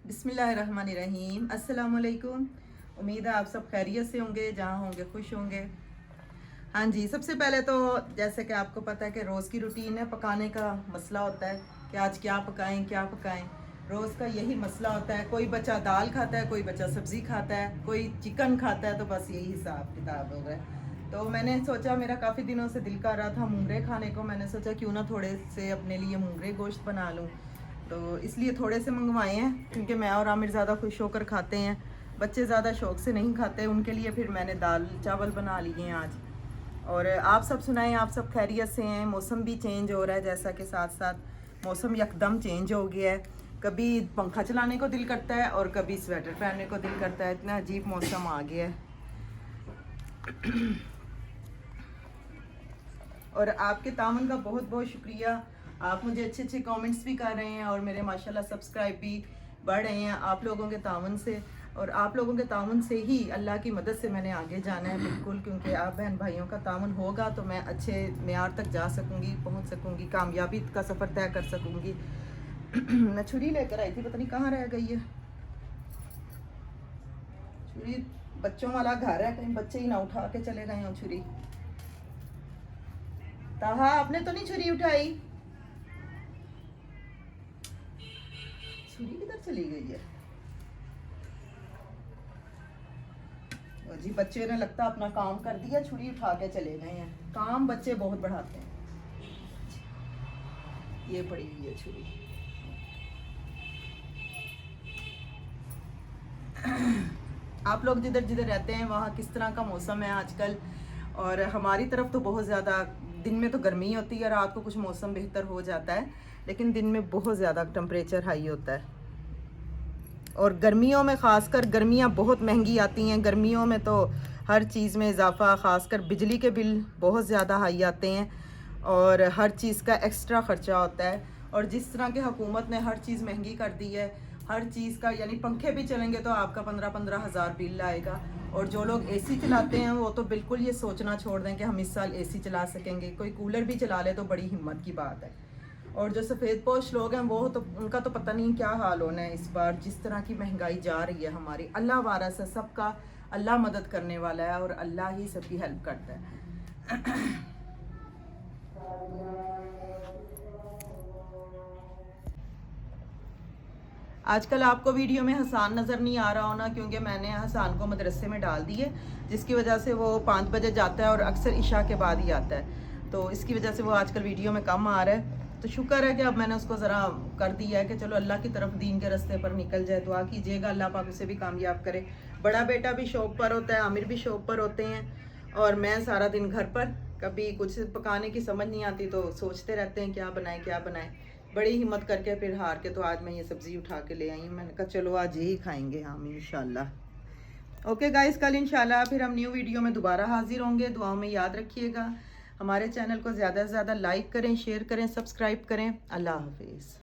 बिस्मिल्लाहिर्रहमानिर्रहीम। अस्सलाम वालेकुम। उम्मीद है आप सब खैरियत से होंगे, जहाँ होंगे खुश होंगे। हाँ जी, सबसे पहले तो जैसे कि आपको पता है कि रोज़ की रूटीन है, पकाने का मसला होता है कि आज क्या पकाएं क्या पकाएं। रोज़ का यही मसला होता है। कोई बच्चा दाल खाता है, कोई बच्चा सब्ज़ी खाता है, कोई चिकन खाता है, तो बस यही हिसाब किताब हो गया। तो मैंने सोचा, मेरा काफ़ी दिनों से दिल कर रहा था मूंगरे खाने को। मैंने सोचा क्यों ना थोड़े से अपने लिए मूंगरे गोश्त बना लूँ, तो इसलिए थोड़े से मंगवाए हैं क्योंकि मैं और आमिर ज़्यादा खुश होकर खाते हैं। बच्चे ज़्यादा शौक़ से नहीं खाते, उनके लिए फिर मैंने दाल चावल बना लिए हैं आज। और आप सब सुनाएं, आप सब खैरियत से हैं। मौसम भी चेंज हो रहा है, जैसा कि साथ साथ मौसम यकदम चेंज हो गया है। कभी पंखा चलाने को दिल करता है और कभी स्वेटर पहनने को दिल करता है। इतना अजीब मौसम आ गया है। और आपके तामन का बहुत बहुत शुक्रिया। आप मुझे अच्छे अच्छे कमेंट्स भी कर रहे हैं और मेरे माशाल्लाह सब्सक्राइब भी बढ़ रहे हैं आप लोगों के तामन से। और आप लोगों के तामन से ही, अल्लाह की मदद से मैंने आगे जाना है बिल्कुल, क्योंकि आप बहन भाइयों का तामन होगा तो मैं अच्छे मेयार तक जा सकूँगी, पहुँच सकूँगी, कामयाबी का सफ़र तय कर सकूँगी। मैं छुरी लेकर आई थी, पता नहीं कहाँ रह गई है छुरी। बच्चों वाला घर है, कहीं बच्चे ही ना उठा के चले गए हों छुरी। ताहा, आपने तो नहीं छुरी उठाई? छुरी किधर चली गई है? जी, बच्चे ने लगता अपना काम कर दिया, छुरी उठा के चले गए हैं। काम बच्चे बहुत बढ़ाते हैं। ये पड़ी हुई है छुरी। आप लोग जिधर जिधर रहते हैं वहाँ किस तरह का मौसम है आजकल? और हमारी तरफ तो बहुत ज़्यादा, दिन में तो गर्मी होती है, रात को कुछ मौसम बेहतर हो जाता है, लेकिन दिन में बहुत ज़्यादा टेम्परेचर हाई होता है। और गर्मियों में ख़ासकर, गर्मियाँ बहुत महंगी आती हैं। गर्मियों में तो हर चीज़ में इजाफा, ख़ासकर बिजली के बिल बहुत ज़्यादा हाई आते हैं और हर चीज़ का एक्स्ट्रा ख़र्चा होता है। और जिस तरह की हुकूमत ने हर चीज़ महंगी कर दी है, हर चीज़ का, यानी पंखे भी चलेंगे तो आपका 15-15 हज़ार बिल आएगा। और जो लोग एसी चलाते हैं वो तो बिल्कुल ये सोचना छोड़ दें कि हम इस साल एसी चला सकेंगे। कोई कूलर भी चला ले तो बड़ी हिम्मत की बात है। और जो सफ़ेद पोश लोग हैं वो तो, उनका तो पता नहीं क्या हाल होना है इस बार, जिस तरह की महंगाई जा रही है हमारी। अल्लाह वारस है सबका, अल्लाह मदद करने वाला है और अल्लाह ही सबकी हेल्प करता है। आजकल आपको वीडियो में हसान नज़र नहीं आ रहा होना, क्योंकि मैंने हसान को मदरसे में डाल दिए, जिसकी वजह से वो 5 बजे जाता है और अक्सर इशा के बाद ही आता है। तो इसकी वजह से वो आजकल वीडियो में कम आ रहा है। तो शुक्र है कि अब मैंने उसको ज़रा कर दिया है कि चलो अल्लाह की तरफ, दीन के रास्ते पर निकल जाए। दुआ कीजिएगा अल्लाह पाक उसे भी कामयाब करे। बड़ा बेटा भी शौक पर होता है, आमिर भी शौक पर होते हैं और मैं सारा दिन घर पर। कभी कुछ पकाने की समझ नहीं आती तो सोचते रहते हैं क्या बनाएं क्या बनाएं। बड़ी हिम्मत करके फिर हार के तो आज मैं ये सब्ज़ी उठा के ले आई हूँ। मैंने कहा चलो आज यही खाएंगे हम इंशाल्लाह। ओके गाइस, कल इंशाल्लाह फिर हम न्यू वीडियो में दोबारा हाजिर होंगे। दुआओं में याद रखिएगा। हमारे चैनल को ज़्यादा से ज़्यादा लाइक करें, शेयर करें, सब्सक्राइब करें। अल्लाह हाफिज़।